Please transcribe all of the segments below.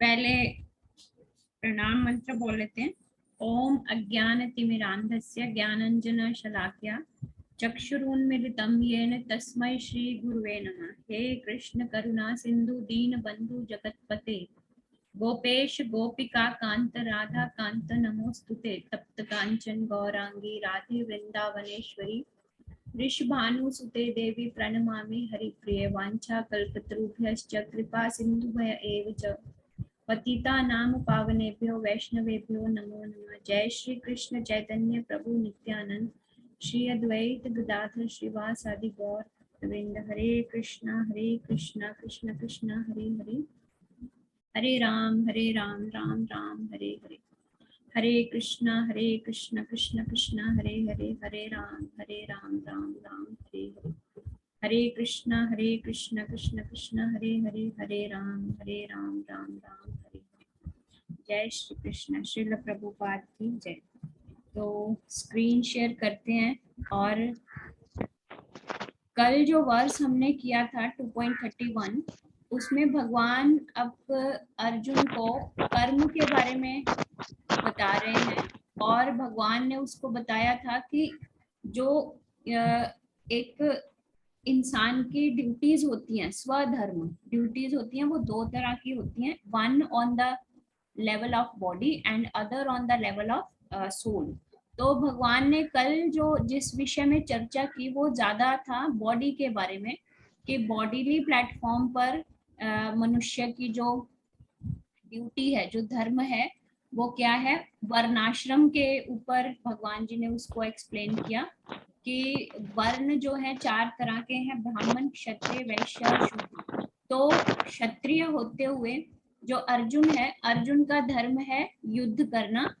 पहले प्रणाम मंत्र बोल लेते हैं। ओम अज्ञानतिमिरान्धस्य ज्ञानाञ्जनशलाकया चक्षुरुन्मीलितं येन तस्मै श्री गुरुवे नमः। हे कृष्ण करुणा सिंधु दीनबंधु जगतपते गोपेश गोपिका कांत राधा कांत नमोस्तुते। तप्त कांचन गौरांगी राधे वृंदावनेश्वरी वृषभानुसुते देवी प्रणमामि हरिप्रिये। वाञ्छा कल्पतरुभ्यश्च कृपा सिन्धुभ्य एव च पतितानां पावनेभ्यो वैष्णवेभ्यो नमो नमः। जय श्री कृष्ण चैतन्य प्रभु नित्यानंद श्री अद्वैत गदाधर श्रीवासादि गौर गोविंद। हरे कृष्णा कृष्ण कृष्ण हरे हरे, हरे राम राम राम हरे हरे। हरे कृष्णा कृष्ण कृष्ण हरे हरे, हरे राम राम राम हरे हरे। हरे कृष्णा कृष्ण कृष्ण हरे हरे, हरे राम राम राम हरे हरे। जय श्री कृष्ण। श्रील प्रभुपाद की जय। तो स्क्रीन शेयर करते हैं। और कल जो वर्स हमने किया था 2.31, उसमें भगवान अब अर्जुन को कर्म के बारे में बता रहे हैं। और भगवान ने उसको बताया था कि जो एक इंसान की ड्यूटीज होती हैं, स्वधर्म ड्यूटीज होती हैं, वो दो तरह की होती हैं। One on the level of body and other on the level of soul. तो भगवान ने कल जो जिस विषय में चर्चा की वो ज्यादा था बॉडी के बारे में, कि बॉडीली प्लेटफॉर्म पर मनुष्य की जो ड्यूटी है, जो धर्म है, वो क्या है। वर्णाश्रम के ऊपर भगवान जी ने उसको एक्सप्लेन किया कि वर्ण जो है चार तरह के हैं, ब्राह्मण क्षत्रिय वैश्य और शूद्र। तो क्षत्रिय होते हुए जो अर्जुन है, अर्जुन का धर्म है युद्ध करना,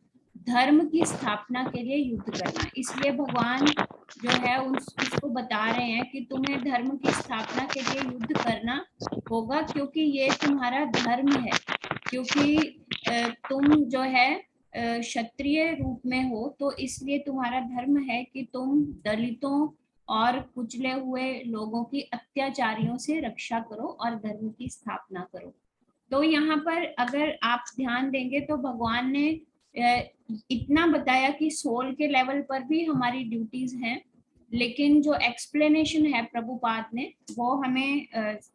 धर्म की स्थापना के लिए युद्ध करना। इसलिए भगवान जो है उसको बता रहे हैं कि तुम्हें धर्म की स्थापना के लिए युद्ध करना होगा, क्योंकि ये तुम्हारा धर्म है। क्योंकि तुम जो है क्षत्रिय रूप में हो, तो इसलिए तुम्हारा धर्म है कि तुम दलितों और कुचले हुए लोगों की अत्याचारियों से रक्षा करो और धर्म की स्थापना करो। तो यहाँ पर अगर आप ध्यान देंगे तो भगवान ने इतना बताया कि सोल के लेवल पर भी हमारी ड्यूटीज हैं, लेकिन जो एक्सप्लेनेशन है प्रभुपाद ने वो हमें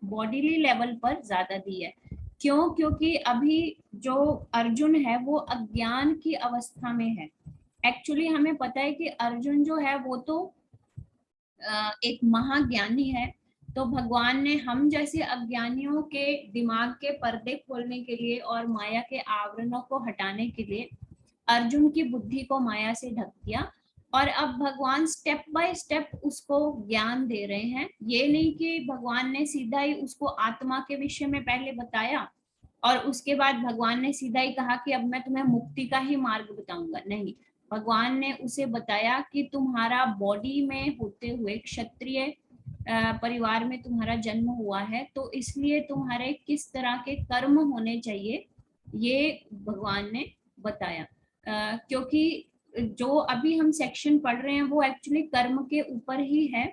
बॉडीली लेवल पर ज्यादा दी है। क्यों? क्योंकि अभी जो अर्जुन है वो अज्ञान की अवस्था में है। एक्चुअली हमें पता है कि अर्जुन जो है वो तो एक महाज्ञानी है। तो भगवान ने हम जैसे अज्ञानियों के दिमाग के पर्दे खोलने के लिए और माया के आवरणों को हटाने के लिए अर्जुन की बुद्धि को माया से ढक दिया। और अब भगवान स्टेप बाय स्टेप उसको ज्ञान दे रहे हैं। ये नहीं कि भगवान ने सीधा ही उसको आत्मा के विषय में पहले बताया और उसके बाद भगवान ने सीधा ही कहा कि अब मैं तुम्हें मुक्ति का ही मार्ग बताऊंगा। नहीं, भगवान ने उसे बताया कि तुम्हारा बॉडी में होते हुए क्षत्रिय परिवार में तुम्हारा जन्म हुआ है, तो इसलिए तुम्हारे किस तरह के कर्म होने चाहिए ये भगवान ने बताया। क्योंकि जो अभी हम सेक्शन पढ़ रहे हैं वो एक्चुअली कर्म के ऊपर ही है।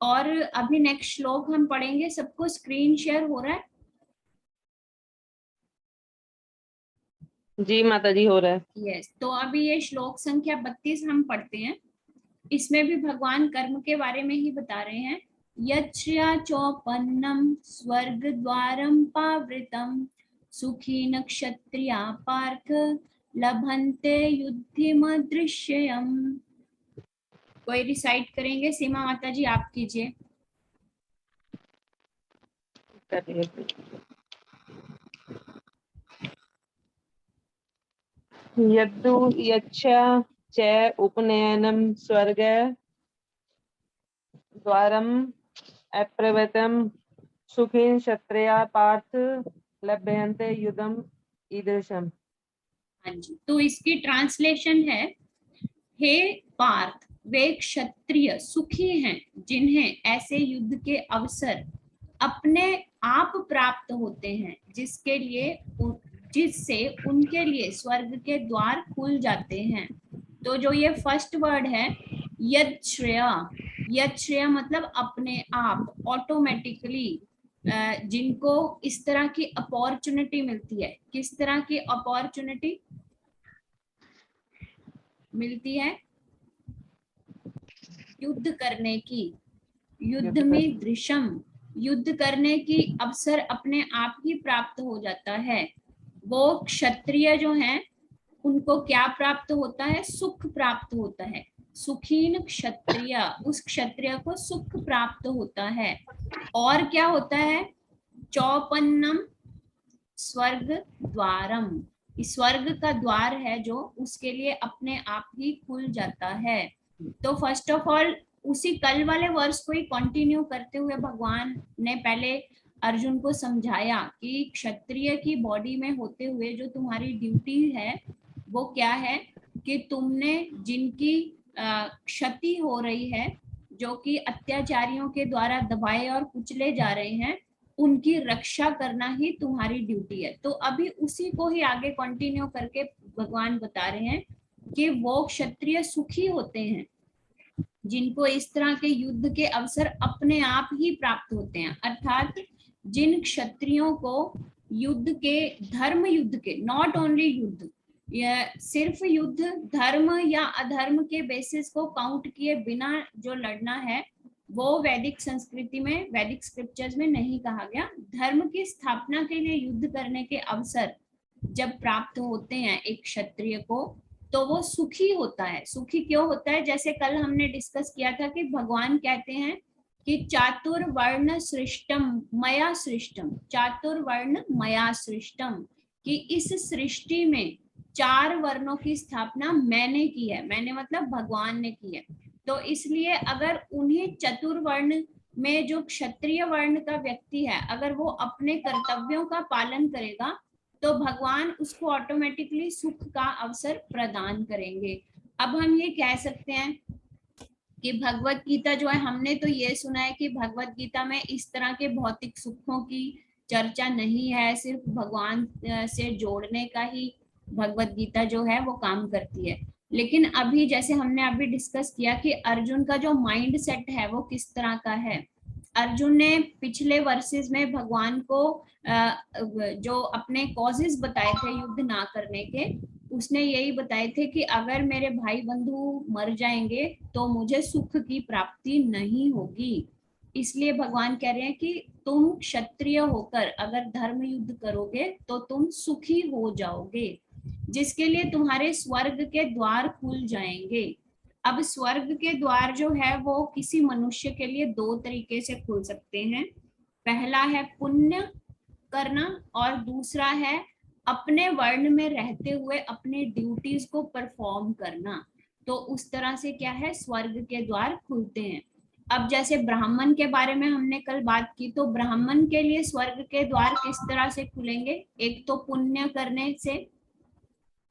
और अभी नेक्स्ट श्लोक हम पढ़ेंगे। सबको स्क्रीन शेयर हो रहा है? जी माता जी, हो रहा है। यस। तो अभी ये श्लोक संख्या 32 हम पढ़ते हैं। इसमें भी भगवान कर्म के बारे में ही बता रहे हैं। यच्छ्रिया चौपन्नम स्वर्ग द्वारम पावृतम सुखी नक्षत्रिया पार्थ लभन्ते युद्धिम दृश्यम। कोई रिसाइट करेंगे? सीमा माता जी आप कीजिए। यद्दु यच्छ च उपनयनम स्वर्ग द्वारम अप्रवतम सुखीन क्षत्रिया पार्थ लभ्यन्ते युद्धम ईदृशम। हाँ जी, तो इसकी ट्रांसलेशन है, हे पार्थ, वे क्षत्रिय सुखी हैं जिन्हें ऐसे युद्ध के अवसर अपने आप प्राप्त होते हैं, जिससे उनके लिए स्वर्ग के द्वार खुल जाते हैं। तो जो ये फर्स्ट वर्ड है यद श्रेय, यद श्रेय मतलब अपने आप, ऑटोमेटिकली, जिनको इस तरह की अपॉर्चुनिटी मिलती है। किस तरह की अपॉर्चुनिटी मिलती है? युद्ध करने की, युद्ध में दृश्यम, युद्ध करने की अवसर अपने आप ही प्राप्त हो जाता है। वो क्षत्रिय जो हैं उनको क्या प्राप्त होता है? सुख प्राप्त होता है। सुखीन क्षत्रिय, उस क्षत्रिय को सुख प्राप्त होता है। और क्या होता है? चौपन्नम स्वर्ग द्वारम, स्वर्ग का द्वार है जो उसके लिए अपने आप ही खुल जाता है। तो फर्स्ट ऑफ ऑल उसी कल वाले वर्ष को ही कंटिन्यू करते हुए भगवान ने पहले अर्जुन को समझाया कि क्षत्रिय की बॉडी में होते हुए जो तुम्हारी ड्यूटी है वो क्या है कि तुमने जिनकी क्षति हो रही है, जो कि अत्याचारियों के द्वारा दबाए और कुचले जा रहे हैं, उनकी रक्षा करना ही तुम्हारी ड्यूटी है। तो अभी उसी को ही आगे कंटिन्यू करके भगवान बता रहे हैं कि वो क्षत्रिय सुखी होते हैं जिनको इस तरह के युद्ध के अवसर अपने आप ही प्राप्त होते हैं। अर्थात जिन क्षत्रियों को युद्ध के, धर्म युद्ध के, नॉट ओनली युद्ध, या सिर्फ युद्ध धर्म या अधर्म के बेसिस को काउंट किए बिना जो लड़ना है वो वैदिक संस्कृति में, वैदिक स्क्रिप्चर्स में नहीं कहा गया। धर्म की स्थापना के लिए युद्ध करने के अवसर जब प्राप्त होते हैं एक क्षत्रिय को तो वो सुखी होता है। सुखी क्यों होता है? जैसे कल हमने डिस्कस किया था कि भगवान कहते हैं कि चातुर्वर्ण सृष्टम मया सृष्टम, चातुर्वर्ण मया सृष्टम, कि इस सृष्टि में 4 वर्णों की स्थापना मैंने की है। मैंने मतलब भगवान ने की है। तो इसलिए अगर उन्हीं चतुर्वर्ण में जो क्षत्रिय वर्ण का व्यक्ति है अगर वो अपने कर्तव्यों का पालन करेगा तो भगवान उसको ऑटोमेटिकली सुख का अवसर प्रदान करेंगे। अब हम ये कह सकते हैं कि भगवत गीता जो है, हमने तो ये सुना है कि भगवत गीता में इस तरह के भौतिक सुखों की चर्चा नहीं है, सिर्फ भगवान से जोड़ने का ही भगवत गीता जो है वो काम करती है। लेकिन अभी जैसे हमने अभी डिस्कस किया कि अर्जुन का जो माइंड सेट है वो किस तरह का है। अर्जुन ने पिछले वर्सेस में भगवान को जो अपने कॉजेस बताए थे युद्ध ना करने के, उसने यही बताए थे कि अगर मेरे भाई बंधु मर जाएंगे तो मुझे सुख की प्राप्ति नहीं होगी। इसलिए भगवान कह रहे हैं कि तुम क्षत्रिय होकर अगर धर्म युद्ध करोगे तो तुम सुखी हो जाओगे, जिसके लिए तुम्हारे स्वर्ग के द्वार खुल जाएंगे। अब स्वर्ग के द्वार जो है वो किसी मनुष्य के लिए 2 तरीके से खुल सकते हैं। पहला है पुण्य करना और दूसरा है अपने वर्ण में रहते हुए अपने ड्यूटीज को परफॉर्म करना। तो उस तरह से क्या है, स्वर्ग के द्वार खुलते हैं। अब जैसे ब्राह्मण के बारे में हमने कल बात की, तो ब्राह्मण के लिए स्वर्ग के द्वार किस तरह से खुलेंगे? एक तो पुण्य करने से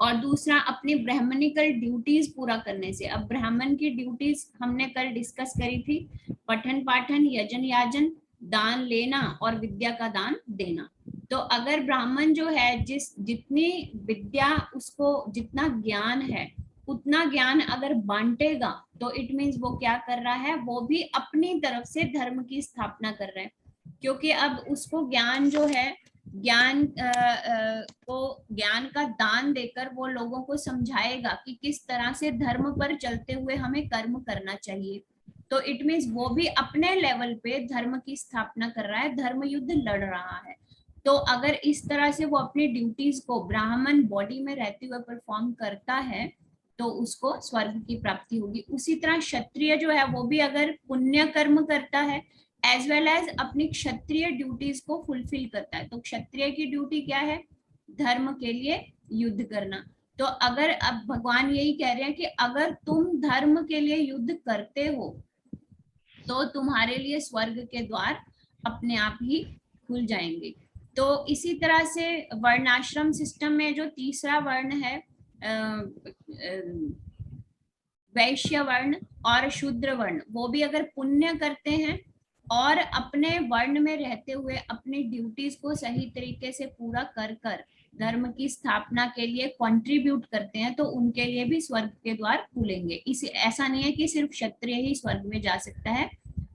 और दूसरा अपनी ब्राह्मणिकल ड्यूटीज पूरा करने से। अब ब्राह्मण की ड्यूटीज हमने कल डिस्कस करी थी, पठन पाठन, यजन याजन, दान लेना और विद्या का दान देना। तो अगर ब्राह्मण जो है जितनी विद्या, उसको जितना ज्ञान है उतना ज्ञान अगर बांटेगा तो इट मीन्स वो क्या कर रहा है, वो भी अपनी तरफ से धर्म की स्थापना कर रहा है। क्योंकि अब उसको ज्ञान जो है, ज्ञान को ज्ञान का दान देकर वो लोगों को समझाएगा कि किस तरह से धर्म पर चलते हुए हमें कर्म करना चाहिए। तो इट मीन्स वो भी अपने लेवल पे धर्म की स्थापना कर रहा है, धर्म युद्ध लड़ रहा है। तो अगर इस तरह से वो अपनी ड्यूटीज को ब्राह्मण बॉडी में रहते हुए परफॉर्म करता है तो उसको स्वर्ग की प्राप्ति होगी। उसी तरह क्षत्रिय जो है वो भी अगर पुण्य कर्म करता है एज वेल एज अपनी क्षत्रिय ड्यूटीज को फुलफिल करता है। तो क्षत्रिय की ड्यूटी क्या है? धर्म के लिए युद्ध करना। तो अगर अब भगवान यही कह रहे हैं कि अगर तुम धर्म के लिए युद्ध करते हो तो तुम्हारे लिए स्वर्ग के द्वार अपने आप ही खुल जाएंगे। तो इसी तरह से वर्णाश्रम सिस्टम में जो तीसरा वर्ण है वैश्य वर्ण और शूद्र वर्ण, वो भी अगर पुण्य करते हैं और अपने वर्ण में रहते हुए अपनी ड्यूटीज को सही तरीके से पूरा कर कर धर्म की स्थापना के लिए कंट्रीब्यूट करते हैं तो उनके लिए भी स्वर्ग के द्वार खुलेंगे। इसे ऐसा नहीं है कि सिर्फ क्षत्रिय ही स्वर्ग में जा सकता है,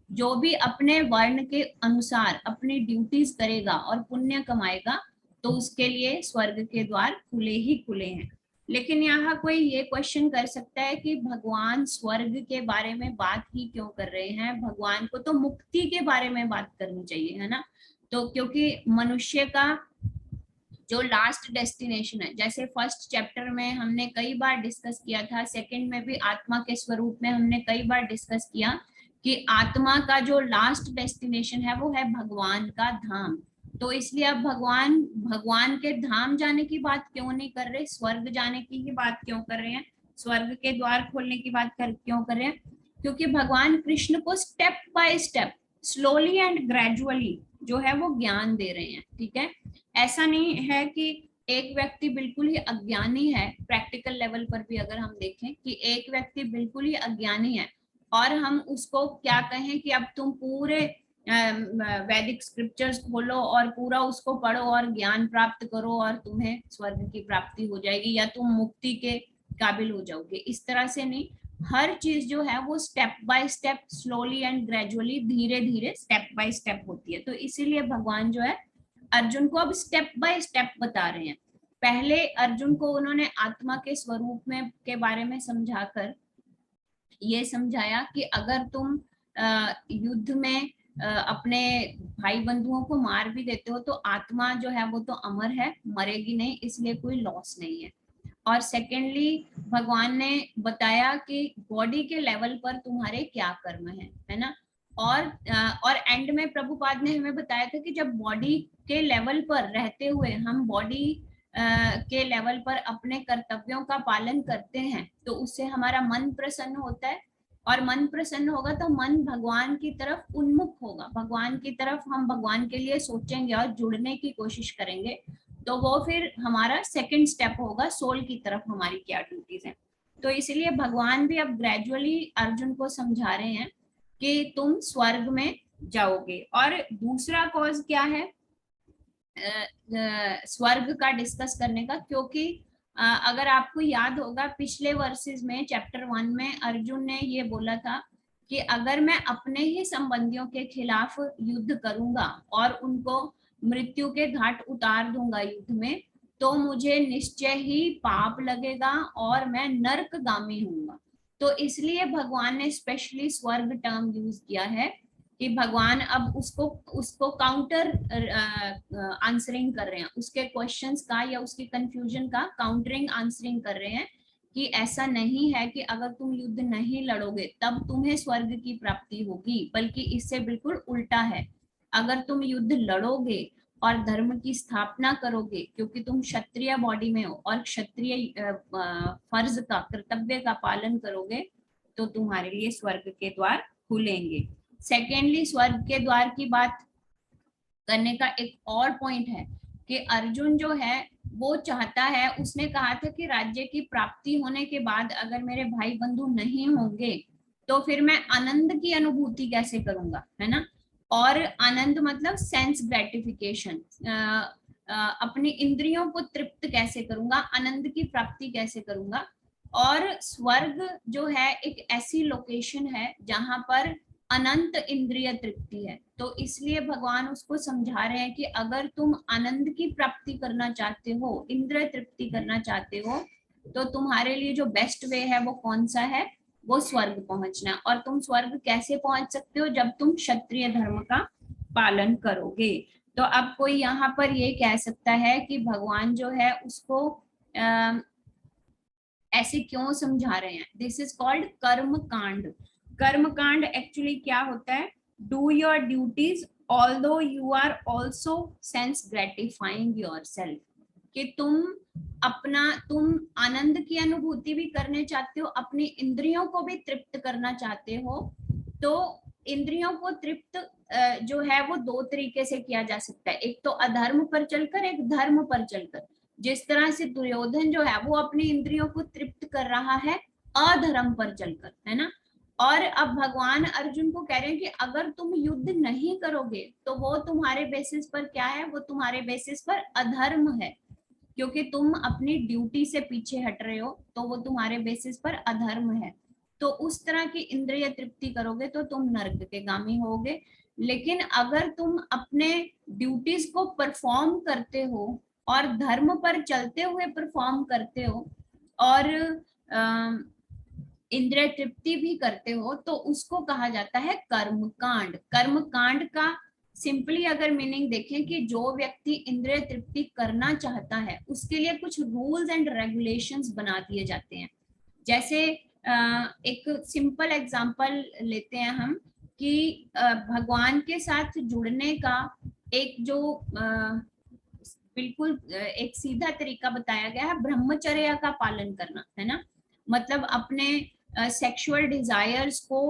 जो भी अपने वर्ण के अनुसार अपनी ड्यूटीज करेगा और पुण्य कमाएगा तो उसके लिए स्वर्ग के द्वार खुले ही खुले हैं। लेकिन यहाँ कोई ये क्वेश्चन कर सकता है कि भगवान स्वर्ग के बारे में बात ही क्यों कर रहे हैं, भगवान को तो मुक्ति के बारे में बात करनी चाहिए, है ना। तो क्योंकि मनुष्य का जो लास्ट डेस्टिनेशन है, जैसे फर्स्ट चैप्टर में हमने कई बार डिस्कस किया था, सेकंड में भी आत्मा के स्वरूप में हमने कई बार डिस्कस किया कि आत्मा का जो लास्ट डेस्टिनेशन है वो है भगवान का धाम। तो इसलिए अब भगवान के धाम जाने की बात क्यों नहीं कर रहे, स्वर्ग जाने की ही बात क्यों कर रहे हैं, स्वर्ग के द्वार खोलने की बात क्यों कर रहे हैं? क्योंकि भगवान कृष्ण को step by step, slowly and gradually जो है वो ज्ञान दे रहे हैं। ठीक है, ऐसा नहीं है कि एक व्यक्ति बिल्कुल ही अज्ञानी है, प्रैक्टिकल लेवल पर भी अगर हम देखें कि एक व्यक्ति बिल्कुल ही अज्ञानी है और हम उसको क्या कहें कि अब तुम पूरे वैदिक स्क्रिप्चर्स खोलो और पूरा उसको पढ़ो और ज्ञान प्राप्त करो और तुम्हें स्वर्ग की प्राप्ति हो जाएगी या तुम मुक्ति के काबिल हो जाओगे, इस तरह से नहीं। हर चीज जो है वो step by step, slowly and gradually, धीरे धीरे स्टेप बाय स्टेप होती है। तो इसीलिए भगवान जो है अर्जुन को अब स्टेप बाय स्टेप बता रहे हैं। पहले अर्जुन को उन्होंने आत्मा के स्वरूप में के बारे में समझाकर ये समझाया कि अगर तुम युद्ध में अपने भाई बंधुओं को मार भी देते हो तो आत्मा जो है वो तो अमर है, मरेगी नहीं, इसलिए कोई लॉस नहीं है। और सेकेंडली भगवान ने बताया कि बॉडी के लेवल पर तुम्हारे क्या कर्म है ना। और एंड में प्रभुपाद ने हमें बताया था कि जब बॉडी के लेवल पर रहते हुए हम बॉडी के लेवल पर अपने कर्तव्यों का पालन करते हैं तो उससे हमारा मन प्रसन्न होता है, और मन प्रसन्न होगा तो मन भगवान की तरफ उन्मुख होगा, भगवान की तरफ हम भगवान के लिए सोचेंगे और जुड़ने की कोशिश करेंगे। तो वो फिर हमारा सेकंड स्टेप होगा, सोल की तरफ हमारी क्या ड्यूटीज हैं। तो इसलिए भगवान भी अब ग्रेजुअली अर्जुन को समझा रहे हैं कि तुम स्वर्ग में जाओगे। और दूसरा कॉज क्या है स्वर्ग का डिस्कस करने का, क्योंकि अगर आपको याद होगा पिछले वर्सेस में चैप्टर 1 में अर्जुन ने ये बोला था कि अगर मैं अपने ही संबंधियों के खिलाफ युद्ध करूंगा और उनको मृत्यु के घाट उतार दूंगा युद्ध में तो मुझे निश्चय ही पाप लगेगा और मैं नरकगामी हूंगा। तो इसलिए भगवान ने स्पेशली स्वर्ग टर्म यूज किया है कि भगवान अब उसको काउंटर आंसरिंग कर रहे हैं, उसके क्वेश्चंस का या उसकी कंफ्यूजन का काउंटरिंग आंसरिंग कर रहे हैं कि ऐसा नहीं है कि अगर तुम युद्ध नहीं लड़ोगे तब तुम्हें स्वर्ग की प्राप्ति होगी, बल्कि इससे बिल्कुल उल्टा है। अगर तुम युद्ध लड़ोगे और धर्म की स्थापना करोगे, क्योंकि तुम क्षत्रिय बॉडी में हो और क्षत्रिय फर्ज का, कर्तव्य का पालन करोगे तो तुम्हारे लिए स्वर्ग के द्वार खुलेंगे। सेकेंडली स्वर्ग के द्वार की बात करने का एक और पॉइंट है कि अर्जुन जो है वो चाहता है, उसने कहा था कि राज्य की प्राप्ति होने के बाद अगर मेरे भाई बंधु नहीं होंगे तो फिर मैं आनंद की अनुभूति कैसे करूंगा, है ना। और आनंद मतलब सेंस ग्रेटिफिकेशन, अपनी इंद्रियों को तृप्त कैसे करूंगा, आनंद की प्राप्ति कैसे करूंगा। और स्वर्ग जो है एक ऐसी लोकेशन है जहां पर अनंत इंद्रिय तृप्ति है। तो इसलिए भगवान उसको समझा रहे हैं कि अगर तुम आनंद की प्राप्ति करना चाहते हो, इंद्रिय तृप्ति करना चाहते हो, तो तुम्हारे लिए जो बेस्ट वे है वो कौन सा है, वो स्वर्ग पहुंचना। और तुम स्वर्ग कैसे पहुंच सकते हो, जब तुम क्षत्रिय धर्म का पालन करोगे। तो अब कोई यहाँ पर ये कह सकता है कि भगवान जो है उसको ऐसे क्यों समझा रहे हैं। दिस इज कॉल्ड कर्म कांड। कर्म कांड एक्चुअली क्या होता है, do your duties although you are also sense gratifying yourself, कि तुम आनंद की अनुभूति भी करने चाहते हो, अपनी इंद्रियों को भी तृप्त करना चाहते हो। तो इंद्रियों को तृप्त जो है वो दो तरीके से किया जा सकता है, एक तो अधर्म पर चलकर, एक धर्म पर चलकर। जिस तरह से दुर्योधन जो है वो अपनी इंद्रियों को तृप्त कर रहा है अधर्म पर चलकर, है ना। और अब भगवान अर्जुन को कह रहे हैं कि अगर तुम युद्ध नहीं करोगे तो वो तुम्हारे बेसिस पर क्या है, वो तुम्हारे बेसिस पर अधर्म है, क्योंकि तुम अपनी ड्यूटी से पीछे हट रहे हो, तो वो तुम्हारे बेसिस पर अधर्म है। तो उस तरह की इंद्रिय तृप्ति करोगे तो तुम नरक के गामी होगे। लेकिन अगर तुम अपने ड्यूटीज को परफॉर्म करते हो और धर्म पर चलते हुए परफॉर्म करते हो और इंद्रिय तृप्ति भी करते हो तो उसको कहा जाता है कर्म कांड। कर्म कांड का सिंपली अगर मीनिंग देखें कि जो व्यक्ति इंद्रिय तृप्ति करना चाहता है उसके लिए कुछ रूल्स एंड रेगुलेशंस बना दिए जाते हैं। जैसे एक सिंपल एग्जांपल लेते हैं हम कि भगवान के साथ जुड़ने का एक जो बिल्कुल एक सीधा तरीका बताया गया है, ब्रह्मचर्य का पालन करना, है ना। मतलब अपने सेक्सुअल डिजायर्स को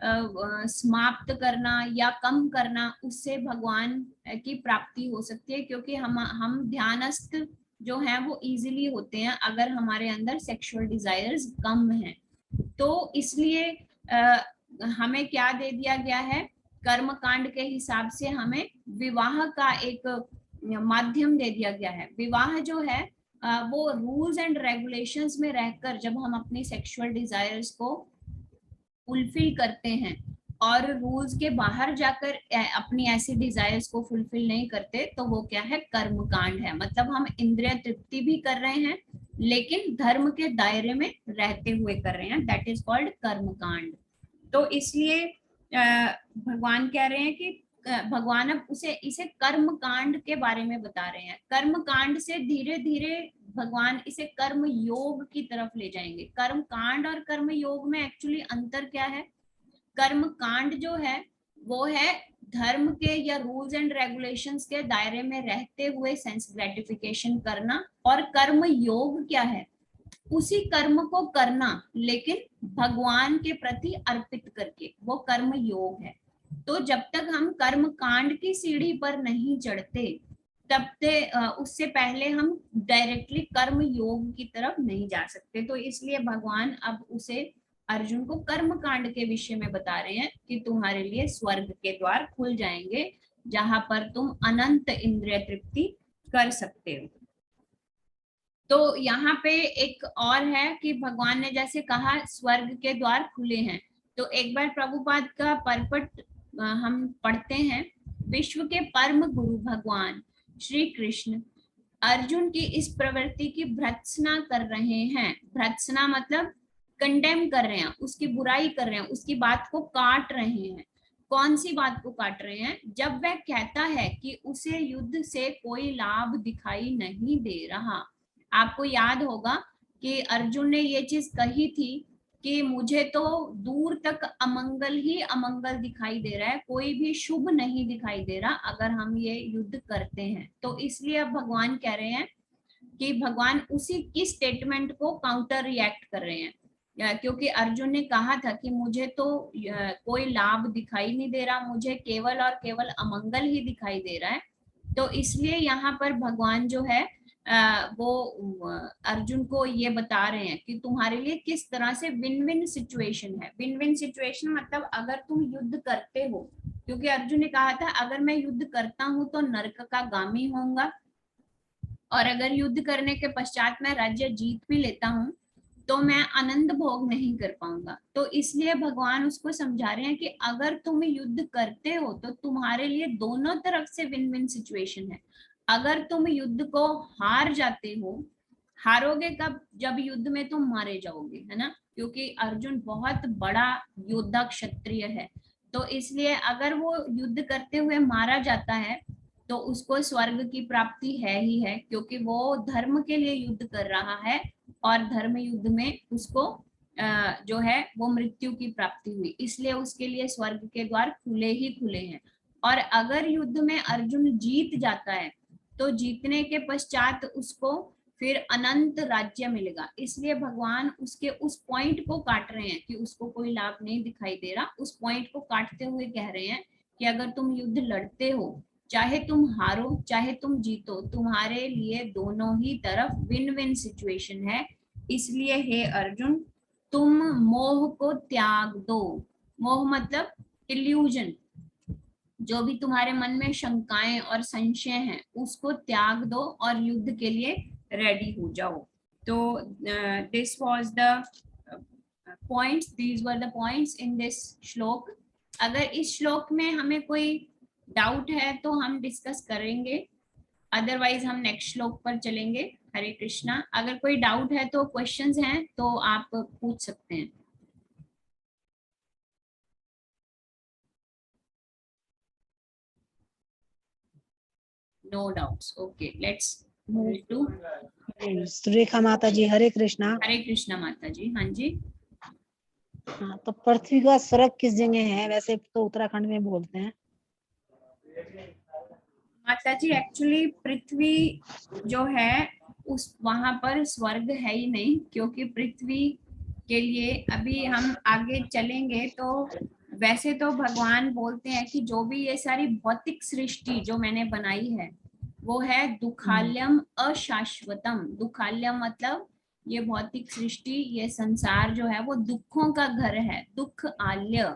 समाप्त करना या कम करना, उससे भगवान की प्राप्ति हो सकती है, क्योंकि हम ध्यानस्थ जो हैं वो इजीली होते हैं अगर हमारे अंदर सेक्सुअल डिजायर्स कम हैं। तो इसलिए हमें क्या दे दिया गया है, कर्म कांड के हिसाब से हमें विवाह का एक माध्यम दे दिया गया है। विवाह जो है वो रूल्स एंड रेगुलेशंस में रहकर जब हम अपनी सेक्सुअल डिजायर्स को फुलफिल करते हैं और रूल्स के बाहर जाकर अपनी ऐसी डिजायर्स को फुलफिल नहीं करते तो वो क्या है, कर्म कांड है। मतलब हम इंद्रिय तृप्ति भी कर रहे हैं लेकिन धर्म के दायरे में रहते हुए कर रहे हैं, दैट इज कॉल्ड कर्म कांड। तो इसलिए भगवान कह रहे हैं कि भगवान अब इसे कर्म कांड के बारे में बता रहे हैं। कर्म कांड से धीरे धीरे भगवान इसे कर्म योग की तरफ ले जाएंगे। कर्म कांड और कर्म योग में एक्चुअली अंतर क्या है? कर्म कांड जो है वो है धर्म के या रूल्स एंड रेगुलेशंस के दायरे में रहते हुए सेंस ग्रेटिफिकेशन करना, और कर्म योग क्या है, उसी कर्म को करना लेकिन भगवान के प्रति अर्पित करके, वो कर्म योग है। तो जब तक हम कर्म कांड की सीढ़ी पर नहीं चढ़ते तब तक उससे पहले हम डायरेक्टली कर्म योग की तरफ नहीं जा सकते। तो इसलिए भगवान अब उसे अर्जुन को कर्म कांड के विषय में बता रहे हैं कि तुम्हारे लिए स्वर्ग के द्वार खुल जाएंगे जहां पर तुम अनंत इंद्रिय तृप्ति कर सकते हो। तो यहाँ पे एक और है कि भगवान ने जैसे कहा स्वर्ग के द्वार खुले हैं, तो एक बार प्रभुपाद का परपट हम पढ़ते हैं। विश्व के परम गुरु भगवान श्री कृष्ण अर्जुन की इस प्रवृत्ति की भर्त्सना कर रहे हैं। भर्त्सना मतलब कंडेम कर रहे हैं, उसकी बुराई कर रहे हैं, उसकी बात को काट रहे हैं। कौन सी बात को काट रहे हैं? जब वह कहता है कि उसे युद्ध से कोई लाभ दिखाई नहीं दे रहा। आपको याद होगा कि अर्जुन ने ये चीज कही थी कि मुझे तो दूर तक अमंगल ही अमंगल दिखाई दे रहा है, कोई भी शुभ नहीं दिखाई दे रहा अगर हम ये युद्ध करते हैं। तो इसलिए अब भगवान कह रहे हैं कि भगवान उसी की स्टेटमेंट को काउंटर रिएक्ट कर रहे हैं, क्योंकि अर्जुन ने कहा था कि मुझे तो कोई लाभ दिखाई नहीं दे रहा, मुझे केवल और केवल अमंगल ही दिखाई दे रहा है। तो इसलिए यहाँ पर भगवान जो है वो अर्जुन को ये बता रहे हैं कि तुम्हारे लिए किस तरह से विन विन सिचुएशन है। विन विन सिचुएशन मतलब अगर तुम युद्ध करते हो, क्योंकि अर्जुन ने कहा था अगर मैं युद्ध करता हूँ तो नरक का गामी होऊंगा, और अगर युद्ध करने के पश्चात मैं राज्य जीत भी लेता हूँ तो मैं आनंद भोग नहीं कर पाऊंगा। तो इसलिए भगवान उसको समझा रहे हैं कि अगर तुम युद्ध करते हो तो तुम्हारे लिए दोनों तरफ से विन विन सिचुएशन है। अगर तुम युद्ध को हार जाते हो, हारोगे कब? जब युद्ध में तुम मारे जाओगे, है ना, क्योंकि अर्जुन बहुत बड़ा योद्धा क्षत्रिय है। तो इसलिए अगर वो युद्ध करते हुए मारा जाता है तो उसको स्वर्ग की प्राप्ति है ही है, क्योंकि वो धर्म के लिए युद्ध कर रहा है और धर्म युद्ध में उसको जो है वो मृत्यु की प्राप्ति हुई, इसलिए उसके लिए स्वर्ग के द्वार खुले ही खुले हैं। और अगर युद्ध में अर्जुन जीत जाता है तो जीतने के पश्चात उसको फिर अनंत राज्य मिलेगा। इसलिए भगवान उसके उस पॉइंट को काट रहे हैं कि उसको कोई लाभ नहीं दिखाई दे रहा। उस पॉइंट को काटते हुए कह रहे हैं कि अगर तुम युद्ध लड़ते हो, चाहे तुम हारो चाहे तुम जीतो, तुम्हारे लिए दोनों ही तरफ विन विन सिचुएशन है। इसलिए हे अर्जुन, तुम मोह को त्याग दो। मोह मतलब इल्यूजन, जो भी तुम्हारे मन में शंकाएं और संशय हैं उसको त्याग दो और युद्ध के लिए रेडी हो जाओ। तो this was the points, these were the points in this श्लोक. अगर इस श्लोक में हमें कोई डाउट है तो हम डिस्कस करेंगे, अदरवाइज हम नेक्स्ट श्लोक पर चलेंगे. हरे कृष्णा. अगर कोई डाउट है तो क्वेश्चंस हैं तो आप पूछ सकते हैं. No doubts. Okay, let's move to. Surekha माता जी, हरे कृष्णा. हरे कृष्णा माता जी. हाँ जी. हाँ, तो पृथ्वी का स्वर्ग किस जगह है? वैसे तो उत्तराखंड में बोलते हैं. माता जी, एक्चुअली पृथ्वी जो है उस वहां पर स्वर्ग है ही नहीं, क्योंकि पृथ्वी के लिए अभी हम आगे चलेंगे तो वैसे तो भगवान बोलते हैं कि जो भी ये सारी भौतिक सृष्टि जो मैंने बनाई है वो है दुखाल्यम अशाश्वतम. दुखाल्यम मतलब ये भौतिक सृष्टि, ये संसार जो है वो दुखों का घर है. दुख आल्य,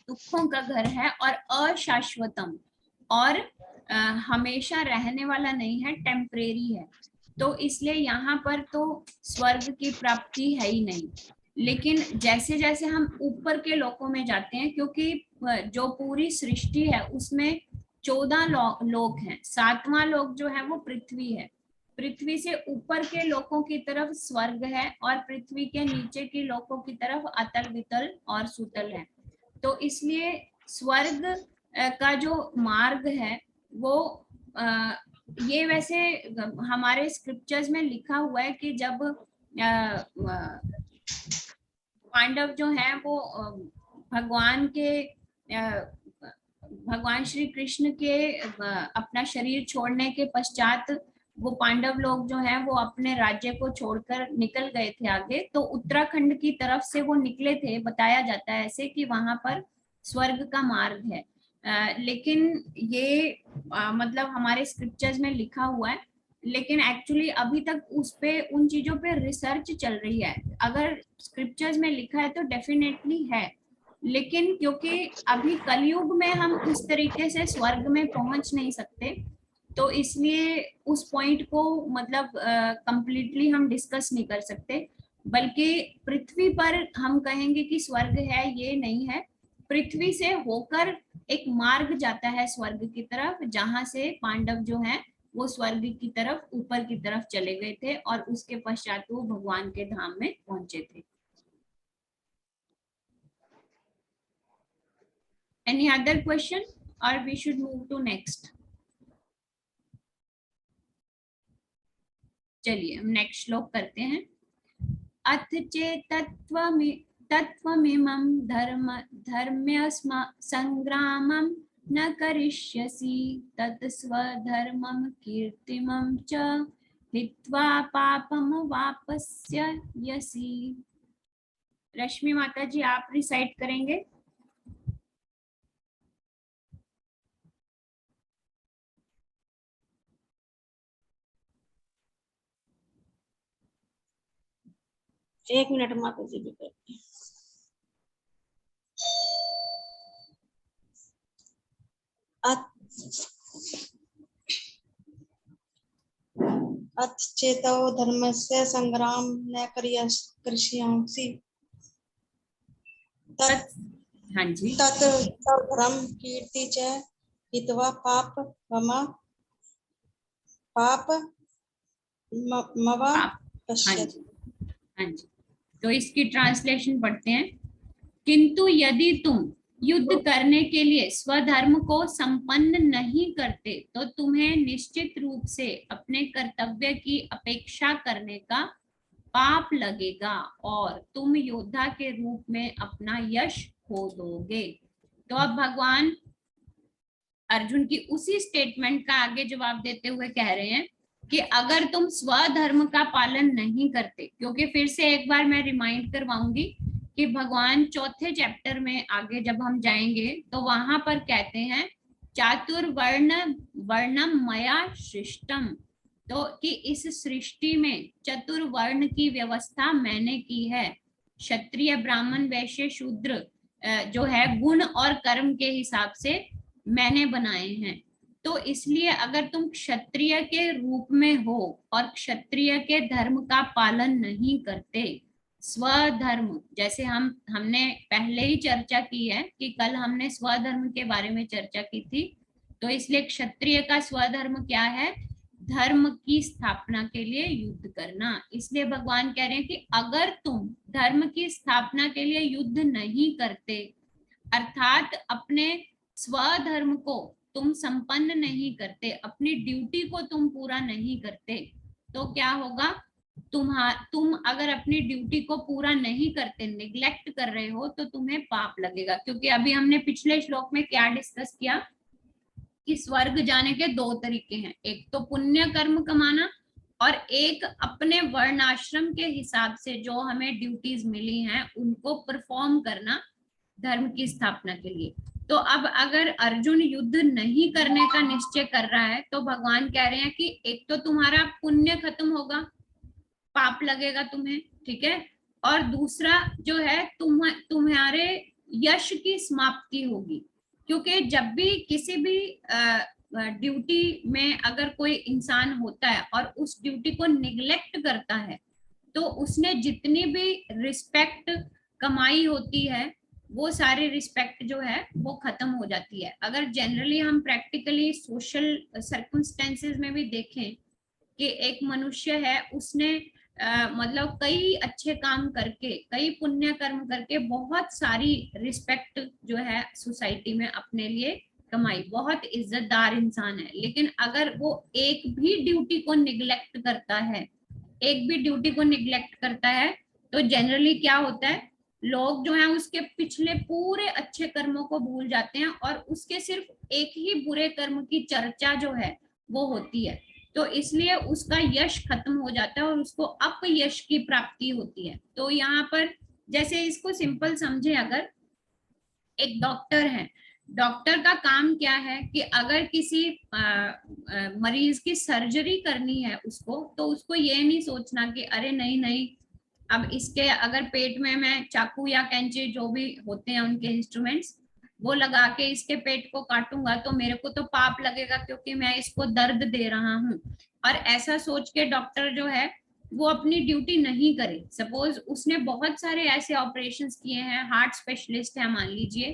दुखों का घर है. और अशाश्वतम, और हमेशा रहने वाला नहीं है, टेम्परेरी है. तो इसलिए यहाँ पर तो स्वर्ग की प्राप्ति है ही नहीं. लेकिन जैसे जैसे हम ऊपर के लोकों में जाते हैं, क्योंकि जो पूरी सृष्टि है उसमें 14 लोक हैं. 7वां लोक जो है वो पृथ्वी है. पृथ्वी से ऊपर के लोकों की तरफ स्वर्ग है, और पृथ्वी के नीचे के लोकों की तरफ अतल, वितल और सुतल है. तो इसलिए स्वर्ग का जो मार्ग है वो ये वैसे हमारे स्क्रिप्चर्स में लिखा हुआ है कि जब पांडव जो हैं वो भगवान श्री कृष्ण के अपना शरीर छोड़ने के पश्चात वो पांडव लोग जो हैं वो अपने राज्य को छोड़कर निकल गए थे आगे. तो उत्तराखंड की तरफ से वो निकले थे. बताया जाता है ऐसे कि वहां पर स्वर्ग का मार्ग है. लेकिन ये मतलब हमारे स्क्रिप्चर्स में लिखा हुआ है, लेकिन एक्चुअली अभी तक उस पे, उन चीजों पे रिसर्च चल रही है. अगर स्क्रिप्चर्स में लिखा है तो डेफिनेटली है, लेकिन क्योंकि अभी कलयुग में हम उस तरीके से स्वर्ग में पहुंच नहीं सकते, तो इसलिए उस पॉइंट को मतलब कंप्लीटली हम डिस्कस नहीं कर सकते. बल्कि पृथ्वी पर हम कहेंगे कि स्वर्ग है, ये नहीं है. पृथ्वी से होकर एक मार्ग जाता है स्वर्ग की तरफ, जहां से पांडव जो हैं वो स्वर्ग की तरफ, ऊपर की तरफ चले गए थे, और उसके पश्चात वो भगवान के धाम में पहुंचे थे. Any other question or we should move to next? चलिए हम नेक्स्ट श्लोक करते हैं. अथ तत्त्वमिमं धर्म्यस्म संग्रामं न करिष्यसि तत् स्वधर्मं कीर्तिमं च हित्वा पापम वापस्यसि. रश्मि माता जी, आप रिसाइट करेंगे. एक मिनट माता जी भी करते हैं. चेतो धर्मस्य संग्राम न करिष्यसि हाँ जी. तत् धर्म कीर्ति च हित्वा मवा पश्यति. हाँ जी. तो इसकी ट्रांसलेशन पढ़ते हैं. किंतु यदि तुम युद्ध करने के लिए स्वधर्म को संपन्न नहीं करते तो तुम्हें निश्चित रूप से अपने कर्तव्य की अपेक्षा करने का पाप लगेगा और तुम योद्धा के रूप में अपना यश खो दोगे. तो अब भगवान अर्जुन की उसी स्टेटमेंट का आगे जवाब देते हुए कह रहे हैं कि अगर तुम स्वधर्म का पालन नहीं करते, क्योंकि फिर से एक बार मैं रिमाइंड करवाऊंगी कि भगवान चौथे चैप्टर में आगे जब हम जाएंगे तो वहां पर कहते हैं वर्णम मया सृष्टम. तो कि इस सृष्टि में चतुर्वर्ण की व्यवस्था मैंने की है. क्षत्रिय, ब्राह्मण, वैश्य, शूद्र जो है गुण और कर्म के हिसाब से मैंने बनाए हैं. तो इसलिए अगर तुम क्षत्रिय के रूप में हो और क्षत्रिय के धर्म का पालन नहीं करते स्वधर्म, जैसे हमने पहले ही चर्चा की है कि कल हमने स्वधर्म के बारे में चर्चा की थी, तो इसलिए क्षत्रिय का स्वधर्म क्या है? धर्म की स्थापना के लिए युद्ध करना। इसलिए भगवान कह रहे हैं कि अगर तुम धर्म की स्थापना के लिए युद्ध नहीं करते, अर्थात अपने स्वधर्म को तुम संपन्न नहीं करते, अपनी ड्यूटी को तुम पूरा नहीं करते, तो क्या होगा? तुम अगर अपनी ड्यूटी को पूरा नहीं करते, निग्लेक्ट कर रहे हो, तो तुम्हें पाप लगेगा। क्योंकि अभी हमने पिछले श्लोक में क्या डिस्कस किया कि स्वर्ग जाने के दो तरीके हैं, एक तो पुण्य कर्म कमाना और एक अपने वर्ण आश्रम के हिसाब से जो हमें ड्यूटीज मिली हैं उनको परफॉर्म करना धर्म की स्थापना के लिए। तो अब अगर अर्जुन युद्ध नहीं करने का निश्चय कर रहा है, तो भगवान कह रहे हैं कि एक तो तुम्हारा पुण्य खत्म होगा, पाप लगेगा तुम्हें, ठीक है, और दूसरा जो है तुम्हारे यश की समाप्ति होगी। क्योंकि जब भी किसी भी ड्यूटी में अगर कोई इंसान होता है और उस ड्यूटी को निग्लेक्ट करता है, तो उसने जितनी भी रिस्पेक्ट कमाई होती है वो सारी रिस्पेक्ट जो है वो खत्म हो जाती है। अगर जनरली हम प्रैक्टिकली सोशल सर्कमस्टेंसेस में भी देखें कि एक मनुष्य है, उसने मतलब कई अच्छे काम करके, कई पुण्य कर्म करके बहुत सारी रिस्पेक्ट जो है सोसाइटी में अपने लिए कमाई, बहुत इज्जतदार इंसान है, लेकिन अगर वो एक भी ड्यूटी को निग्लेक्ट करता है, एक भी ड्यूटी को निग्लेक्ट करता है, तो जनरली क्या होता है, लोग जो है उसके पिछले पूरे अच्छे कर्मों को भूल जाते हैं और उसके सिर्फ एक ही बुरे कर्म की चर्चा जो है वो होती है। तो इसलिए उसका यश खत्म हो जाता है और उसको अपयश की प्राप्ति होती है। तो यहाँ पर जैसे इसको सिंपल समझे, अगर एक डॉक्टर है, डॉक्टर का काम क्या है कि अगर किसी मरीज की सर्जरी करनी है उसको, तो उसको ये नहीं सोचना कि अरे नहीं नहीं, अब इसके अगर पेट में मैं चाकू या कैंची जो भी होते हैं उनके इंस्ट्रूमेंट्स वो लगा के इसके पेट को काटूंगा तो मेरे को तो पाप लगेगा क्योंकि मैं इसको दर्द दे रहा हूँ। और ऐसा सोच के डॉक्टर जो है वो अपनी ड्यूटी नहीं करे। सपोज उसने बहुत सारे ऐसे ऑपरेशंस किए हैं, हार्ट स्पेशलिस्ट है मान लीजिए,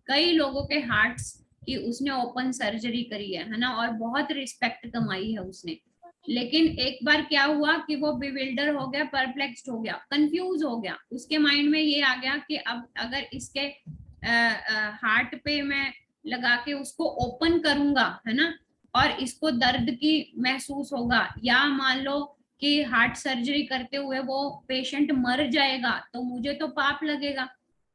कई लोगों के हार्ट्स की उसने ओपन सर्जरी करी है ना, और बहुत रिस्पेक्ट कमाई है उसने। लेकिन एक बार क्या हुआ कि वो बिविल्डर हो गया, परप्लेक्स्ड हो गया, कंफ्यूज हो गया, उसके माइंड में ये आ गया कि अब अगर इसके हार्ट पे मैं लगा के उसको ओपन करूंगा, है ना, और इसको दर्द की महसूस होगा, या मान लो कि हार्ट सर्जरी करते हुए वो पेशेंट मर जाएगा, तो मुझे तो पाप लगेगा।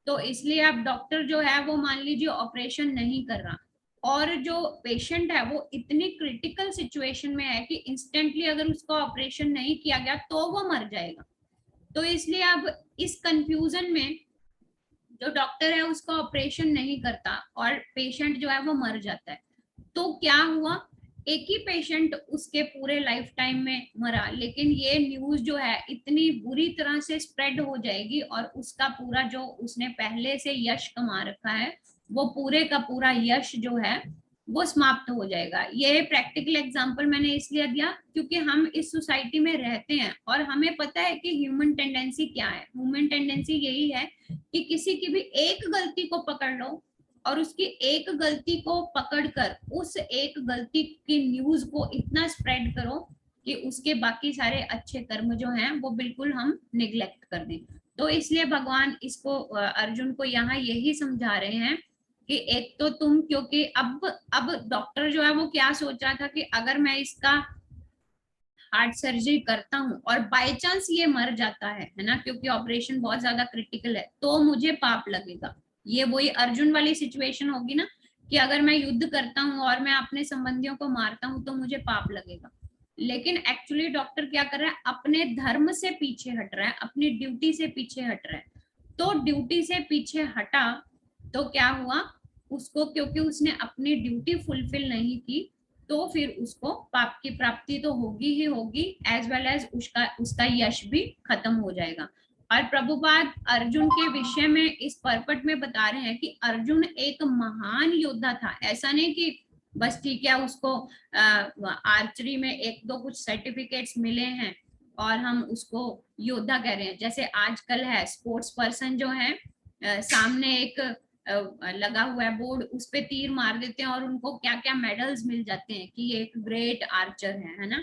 तो इसलिए अब डॉक्टर जो है वो मान लीजिए ऑपरेशन नहीं कर रहा, और जो पेशेंट है वो इतनी क्रिटिकल सिचुएशन में है कि इंस्टेंटली अगर उसका ऑपरेशन नहीं किया गया तो वो मर जाएगा। तो इसलिए अब इस कंफ्यूजन में जो डॉक्टर है उसका ऑपरेशन नहीं करता और पेशेंट जो है वो मर जाता है। तो क्या हुआ, एक ही पेशेंट उसके पूरे लाइफ टाइम में मरा, लेकिन ये न्यूज जो है इतनी बुरी तरह से स्प्रेड हो जाएगी और उसका पूरा जो उसने पहले से यश कमा रखा है वो पूरे का पूरा यश जो है वो समाप्त हो जाएगा। ये प्रैक्टिकल एग्जांपल मैंने इसलिए दिया क्योंकि हम इस सोसाइटी में रहते हैं और हमें पता है कि ह्यूमन टेंडेंसी क्या है। ह्यूमन टेंडेंसी यही है कि किसी की भी एक गलती को पकड़ लो और उसकी एक गलती को पकड़कर उस एक गलती की न्यूज को इतना स्प्रेड करो कि उसके बाकी सारे अच्छे कर्म जो हैं वो बिल्कुल हम निग्लेक्ट कर दें। तो इसलिए भगवान इसको अर्जुन को यहाँ यही समझा रहे हैं कि एक तो तुम, क्योंकि अब डॉक्टर जो है वो क्या सोच रहा था कि अगर मैं इसका हार्ट सर्जरी करता हूँ और बाय चांस ये मर जाता है ना, क्योंकि ऑपरेशन बहुत ज्यादा क्रिटिकल है, तो मुझे पाप लगेगा। ये वही अर्जुन वाली सिचुएशन होगी ना कि अगर मैं युद्ध करता हूँ और मैं अपने संबंधियों को मारता हूँ तो मुझे पाप लगेगा। लेकिन एक्चुअली डॉक्टर क्या कर रहा है, अपने धर्म से पीछे हट रहा है, अपनी ड्यूटी से पीछे हट रहा है। तो ड्यूटी से पीछे हटा तो क्या हुआ उसको, क्योंकि उसने अपनी ड्यूटी फुलफिल नहीं की, तो फिर उसको पाप की प्राप्ति तो होगी ही होगी, एज वेल एज उसका यश भी खत्म हो जाएगा। और प्रभुपाद अर्जुन के विषय में इस परपट में बता रहे हैं कि अर्जुन एक महान योद्धा था। ऐसा नहीं कि बस ठीक है उसको आर्चरी में एक दो कुछ सर्टिफिकेट्स मिले हैं और हम उसको योद्धा कह रहे हैं। जैसे आजकल है स्पोर्ट्स पर्सन जो है सामने एक लगा हुआ है बोर्ड, उस पे तीर मार देते हैं और उनको क्या क्या मेडल्स मिल जाते हैं कि ये एक ग्रेट आर्चर है ना।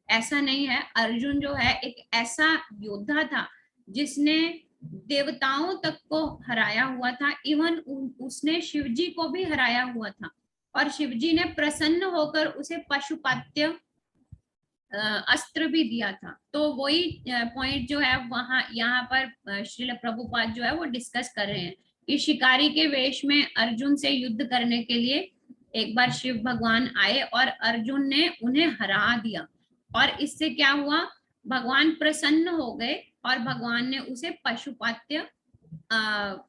ऐसा नहीं है, अर्जुन जो है एक ऐसा योद्धा था जिसने देवताओं तक को हराया हुआ था, इवन उसने शिवजी को भी हराया हुआ था, और शिवजी ने प्रसन्न होकर उसे पशुपात्य अस्त्र भी दिया था। तो वही पॉइंट जो है वहां यहाँ पर श्रील प्रभुपाद जो है वो डिस्कस कर रहे हैं कि शिकारी के वेश में अर्जुन से युद्ध करने के लिए एक बार शिव भगवान आए और अर्जुन ने उन्हें हरा दिया, और इससे क्या हुआ, भगवान प्रसन्न हो गए और भगवान ने उसे पशुपात्य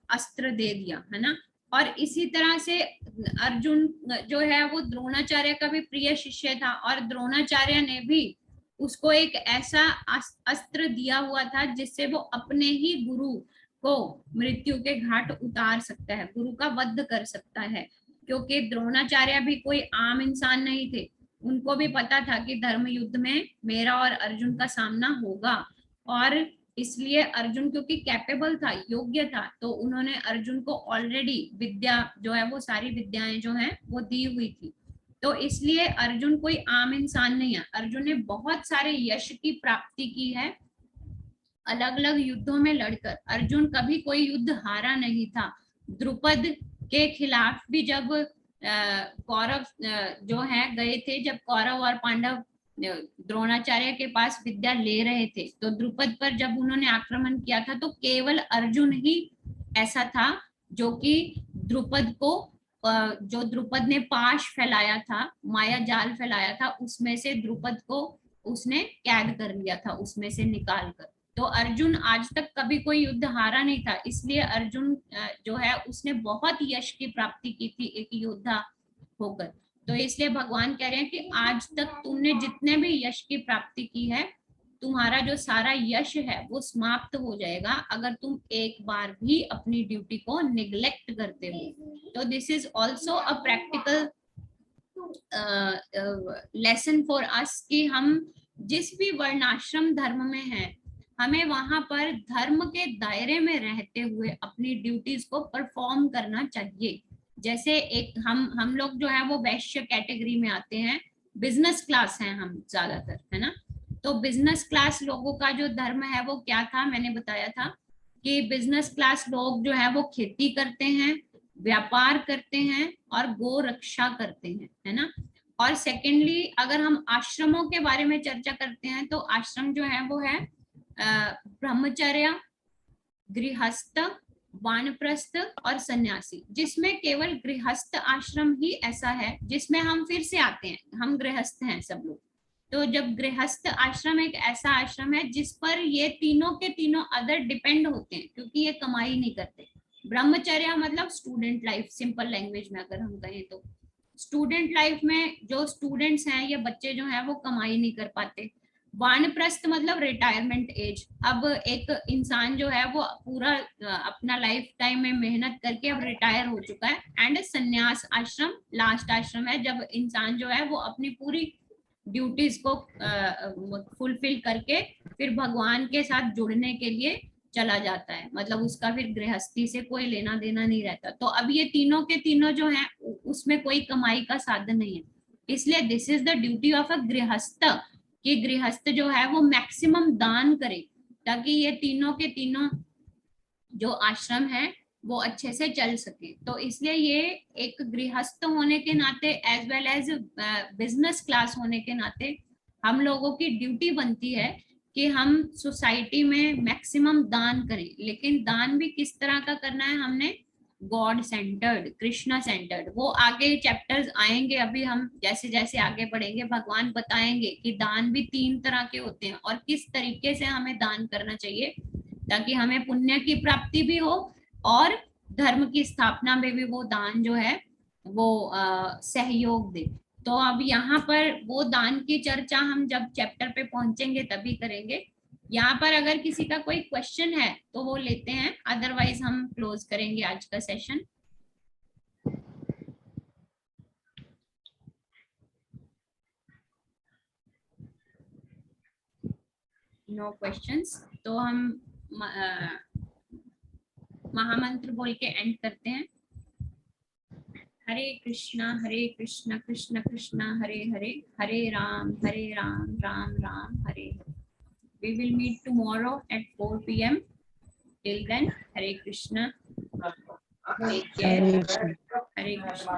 अस्त्र दे दिया, है ना। और इसी तरह से अर्जुन जो है वो द्रोणाचार्य का भी प्रिय शिष्य था, और द्रोणाचार्य ने भी उसको एक ऐसा अस्त्र दिया हुआ था जिससे वो अपने ही गुरु को मृत्यु के घाट उतार सकता है, गुरु का वध कर सकता है। क्योंकि द्रोणाचार्य भी कोई आम इंसान नहीं थे, उनको भी पता था कि धर्म युद्ध में मेरा और अर्जुन का सामना होगा, और इसलिए अर्जुन क्योंकि कैपेबल था, योग्य था, तो उन्होंने अर्जुन को ऑलरेडी विद्या जो है वो सारी विद्याएं जो हैं वो दी हुई थी। तो इसलिए अर्जुन कोई आम इंसान नहीं है, अर्जुन ने बहुत सारे यश की प्राप्ति की है अलग अलग युद्धों में लड़कर। अर्जुन कभी कोई युद्ध हारा नहीं था। द्रुपद के खिलाफ भी जब कौरव जो है गए थे, जब कौरव और पांडव द्रोणाचार्य के पास विद्या ले रहे थे, तो द्रुपद पर जब उन्होंने आक्रमण किया था तो केवल अर्जुन ही ऐसा था जो कि द्रुपद को जो द्रुपद ने पाश फैलाया था, माया जाल फैलाया था, उसमें से द्रुपद को उसने कैद कर लिया था, उसमें से निकाल कर। तो अर्जुन आज तक कभी कोई युद्ध हारा नहीं था, इसलिए अर्जुन जो है उसने बहुत यश की प्राप्ति की थी एक योद्धा होकर। तो इसलिए भगवान कह रहे हैं कि आज तक तुमने जितने भी यश की प्राप्ति की है, तुम्हारा जो सारा यश है वो समाप्त हो जाएगा अगर तुम एक बार भी अपनी ड्यूटी को निग्लेक्ट करते हो। तो this is also a practical lesson for us कि हम जिस भी वर्णाश्रम धर्म में हैं, हमें वहां पर धर्म के दायरे में रहते हुए अपनी ड्यूटीज को परफॉर्म करना चाहिए। जैसे एक हम लोग जो है वो वैश्य कैटेगरी में आते हैं, बिजनेस क्लास हैं हम ज्यादातर, है ना। तो बिजनेस क्लास लोगों का जो धर्म है वो क्या था, मैंने बताया था कि बिजनेस क्लास लोग जो है वो खेती करते हैं, व्यापार करते हैं और गो रक्षा करते हैं, है ना। और सेकेंडली अगर हम आश्रमों के बारे में चर्चा करते हैं तो आश्रम जो है वो है ब्रह्मचर्य, गृहस्थ, वानप्रस्थ और सन्यासी, जिसमें केवल गृहस्थ आश्रम ही ऐसा है जिसमें हम फिर से आते हैं, हम गृहस्थ हैं सब लोग। तो जब गृहस्थ आश्रम एक ऐसा आश्रम है जिस पर ये तीनों के तीनों अदर डिपेंड होते हैं क्योंकि ये कमाई नहीं करते। ब्रह्मचर्य मतलब स्टूडेंट लाइफ, सिंपल लैंग्वेज में अगर हम कहें तो स्टूडेंट लाइफ में जो स्टूडेंट्स हैं या बच्चे जो हैं वो कमाई नहीं कर पाते। वानप्रस्थ मतलब रिटायरमेंट एज, अब एक इंसान जो है वो पूरा अपना लाइफ टाइम में मेहनत करके अब रिटायर हो चुका है। एंड संन्यास आश्रम लास्ट आश्रम है जब इंसान जो है वो अपनी पूरी ड्यूटीज को फुलफिल करके फिर भगवान के साथ जुड़ने के लिए चला जाता है, मतलब उसका फिर गृहस्थी से कोई लेना देना नहीं रहता। तो अब ये तीनों के तीनों जो हैं उसमें कोई कमाई का साधन नहीं है, इसलिए this is the duty of a गृहस्थ कि गृहस्थ जो है वो मैक्सिमम दान करे ताकि ये तीनों के तीनों जो आश्रम है वो अच्छे से चल सके। तो इसलिए ये एक गृहस्थ होने के नाते as well as business class होने के नाते हम लोगों की ड्यूटी बनती है कि हम सोसाइटी में मैक्सिमम दान करें। लेकिन दान भी किस तरह का करना है, हमने गॉड सेंटर्ड, कृष्णा सेंटर्ड, वो आगे चैप्टर्स आएंगे, अभी हम जैसे जैसे आगे बढ़ेंगे भगवान बताएंगे कि दान भी 3 तरह के होते हैं और किस तरीके से हमें दान करना चाहिए ताकि हमें पुण्य की प्राप्ति भी हो और धर्म की स्थापना में भी वो दान जो है वो सहयोग दे। तो अब यहाँ पर वो दान की चर्चा हम जब चैप्टर पे पहुंचेंगे तभी करेंगे। यहाँ पर अगर किसी का कोई क्वेश्चन है तो वो लेते हैं, अदरवाइज हम क्लोज करेंगे आज का सेशन। नो क्वेश्चंस, तो हम महामंत्र बोल के एंड करते हैं। हरे कृष्णा कृष्ण कृष्ण हरे हरे, हरे Ram Ram Ram Hare Hare. We will meet tomorrow at 4 p.m. Till then, Hare Krishna. Take care. Hare Krishna. Hare Krishna.